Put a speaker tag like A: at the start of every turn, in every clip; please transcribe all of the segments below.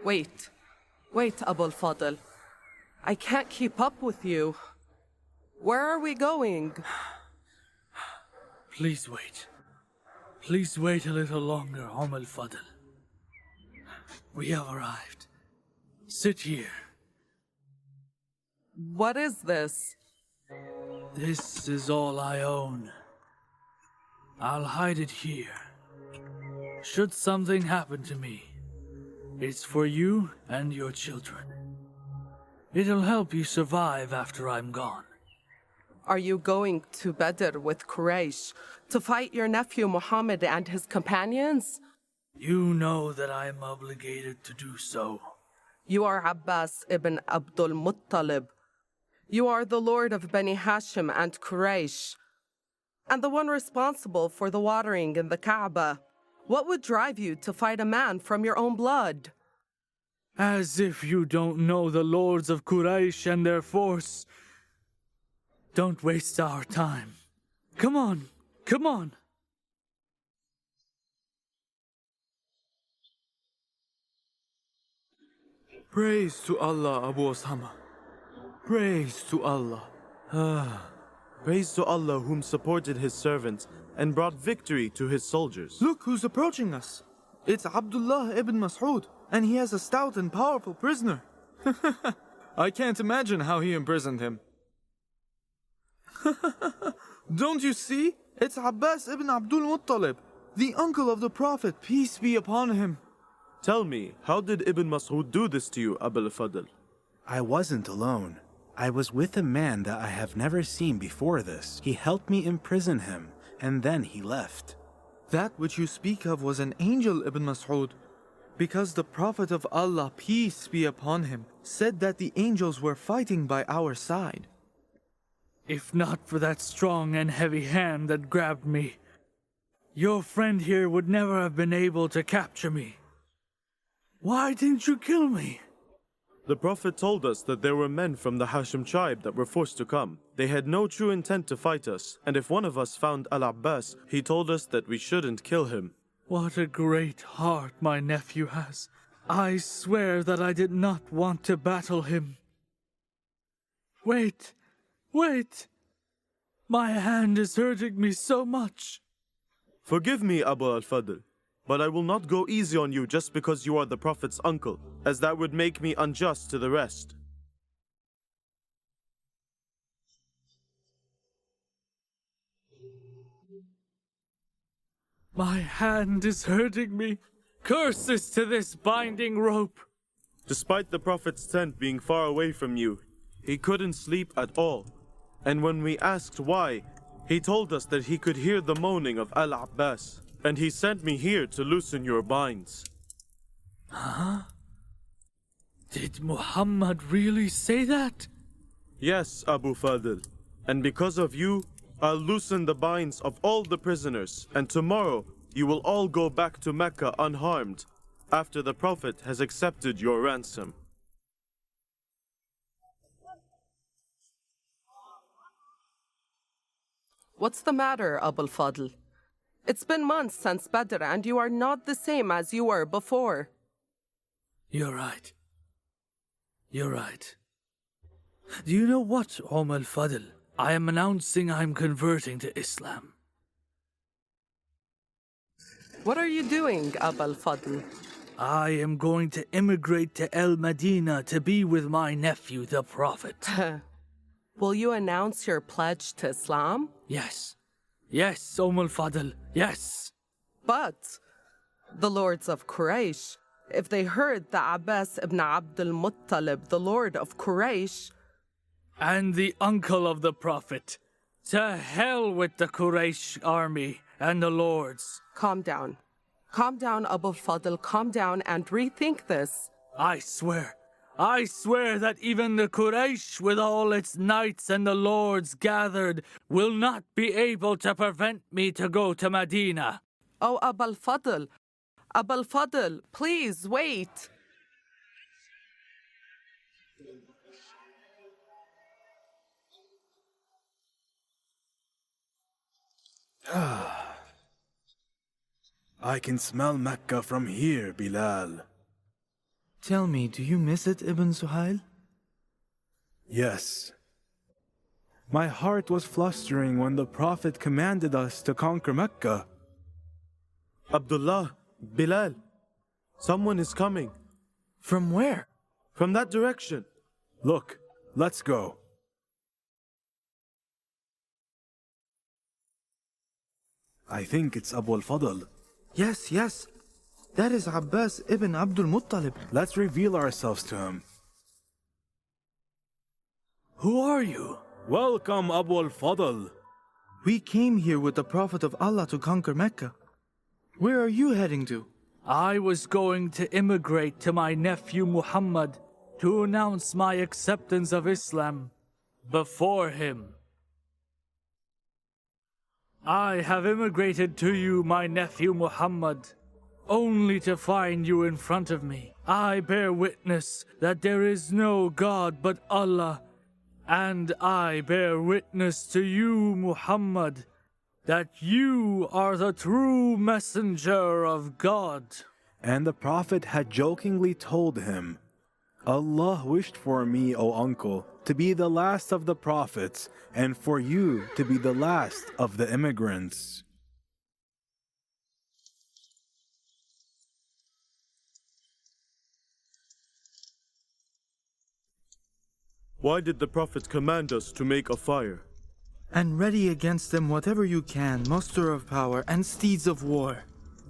A: Wait. Wait, Abul Fadl. I can't keep up with you. Where are we going?
B: Please wait. Please wait a little longer, Al Fadl. We have arrived. Sit here.
A: What is this?
B: This is all I own. I'll hide it here. Should something happen to me, it's for you and your children. It'll help you survive after I'm gone.
A: Are you going to Badr with Quraysh to fight your nephew Muhammad and his companions?
B: You know that I am obligated to do so.
A: You are Abbas ibn Abdul Muttalib. You are the lord of Bani Hashim and Quraysh, and the one responsible for the watering in the Kaaba. What would drive you to fight a man from your own blood?
B: As if you don't know the lords of Quraysh and their force. Don't waste our time. Come on, come on.
C: Praise to Allah, Abu Osama. Praise to Allah.
D: Praise to Allah whom supported his servants and brought victory to his soldiers.
C: Look who's approaching us. It's Abdullah ibn Mas'ud, and he has a stout and powerful prisoner. I can't imagine how he imprisoned him. Don't you see? It's Abbas ibn Abdul Muttalib, the uncle of the Prophet, peace be upon him.
D: Tell me, how did Ibn Mas'ud do this to you, Abul Fadl?
E: I wasn't alone. I was with a man that I have never seen before this. He helped me imprison him, and then he left.
C: That which you speak of was an angel, Ibn Mas'ud, because the Prophet of Allah, peace be upon him, said that the angels were fighting by our side.
B: If not for that strong and heavy hand that grabbed me, your friend here would never have been able to capture me. Why didn't you kill me?
D: The Prophet told us that there were men from the Hashim tribe that were forced to come. They had no true intent to fight us, and if one of us found Al-Abbas, he told us that we shouldn't kill him.
B: What a great heart my nephew has. I swear that I did not want to battle him. Wait, wait. My hand is hurting me so much.
D: Forgive me, Abu al-Fadl, but I will not go easy on you just because you are the Prophet's uncle, as that would make me unjust to the rest.
B: My hand is hurting me. Curses to this binding rope.
D: Despite the Prophet's tent being far away from you, he couldn't sleep at all. And when we asked why, he told us that he could hear the moaning of Al-Abbas, and he sent me here to loosen your binds.
B: Huh? Did Muhammad really say that?
D: Yes, Abu Fadl. And because of you, I'll loosen the binds of all the prisoners, and tomorrow you will all go back to Mecca unharmed, after the Prophet has accepted your ransom.
A: What's the matter, Abul Fadl? It's been months since Badr and you are not the same as you were before.
B: You're right. You're right. Do you know what, Fadl? I am announcing I'm converting to Islam.
A: What are you doing, Abul Fadl?
B: I am going to immigrate to El Medina to be with my nephew, the Prophet.
A: Will you announce your pledge to Islam?
B: Yes. Yes, Fadl, yes.
A: But the lords of Quraysh, if they heard that Abbas ibn Abdul Muttalib, the lord of Quraysh,
B: and the uncle of the Prophet, to hell with the Quraysh army and the lords.
A: Calm down. Calm down, Abul Fadl, calm down and rethink this.
B: I swear that even the Quraysh with all its knights and the lords gathered will not be able to prevent me to go to Medina.
A: Oh, Abul Fadl, please wait.
E: I can smell Mecca from here, Bilal.
C: Tell me, do you miss it, Ibn Suhail?
E: Yes. My heart was flustering when the Prophet commanded us to conquer Mecca.
D: Abdullah, Bilal, someone is coming.
C: From where?
D: From that direction.
E: Look, let's go. I think it's Abu al-Fadl.
C: Yes, yes. That is Abbas ibn Abdul Muttalib.
E: Let's reveal ourselves to him.
B: Who are you?
E: Welcome, Abu al-Fadl.
C: We came here with the Prophet of Allah to conquer Mecca. Where are you heading to?
B: I was going to immigrate to my nephew Muhammad to announce my acceptance of Islam before him. I have immigrated to you, my nephew Muhammad, only to find you in front of me. I bear witness that there is no God but Allah, and I bear witness to you, Muhammad, that you are the true messenger of God.
E: And the Prophet had jokingly told him, Allah wished for me, O uncle, to be the last of the prophets, and for you to be the last of the immigrants.
D: Why did the Prophet command us to make a fire?
C: And ready against them whatever you can, muster of power and steeds of war,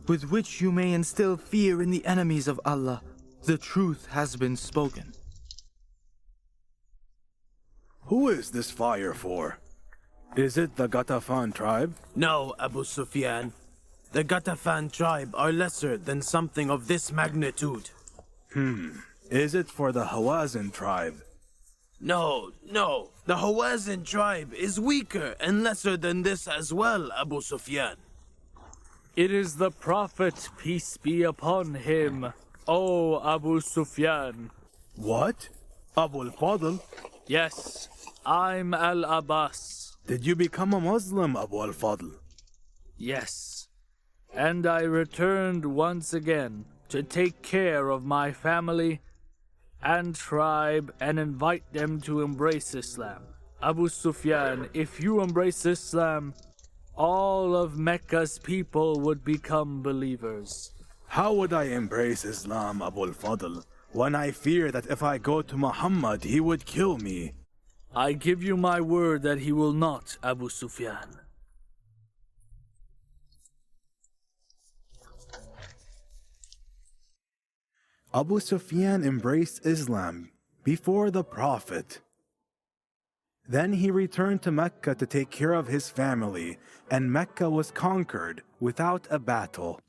C: with which you may instill fear in the enemies of Allah. The truth has been spoken.
E: Who is this fire for? Is it the Ghatafan tribe?
F: No, Abu Sufyan. The Ghatafan tribe are lesser than something of this magnitude.
E: Is it for the Hawazin tribe?
F: No. The Hawazin tribe is weaker and lesser than this as well, Abu Sufyan.
B: It is the Prophet, peace be upon him, O Abu Sufyan.
E: What? Abu al-Fadl?
B: Yes, I'm Abbas.
E: Did you become a Muslim, Abu al-Fadl?
B: Yes, and I returned once again to take care of my family and tribe and invite them to embrace Islam. Abu Sufyan, if you embrace Islam, all of Mecca's people would become believers.
E: How would I embrace Islam, Abu al-Fadl, when I fear that if I go to Muhammad, he would kill me?
B: I give you my word that he will not, Abu Sufyan.
E: Abu Sufyan embraced Islam before the Prophet. Then he returned to Mecca to take care of his family, and Mecca was conquered without a battle.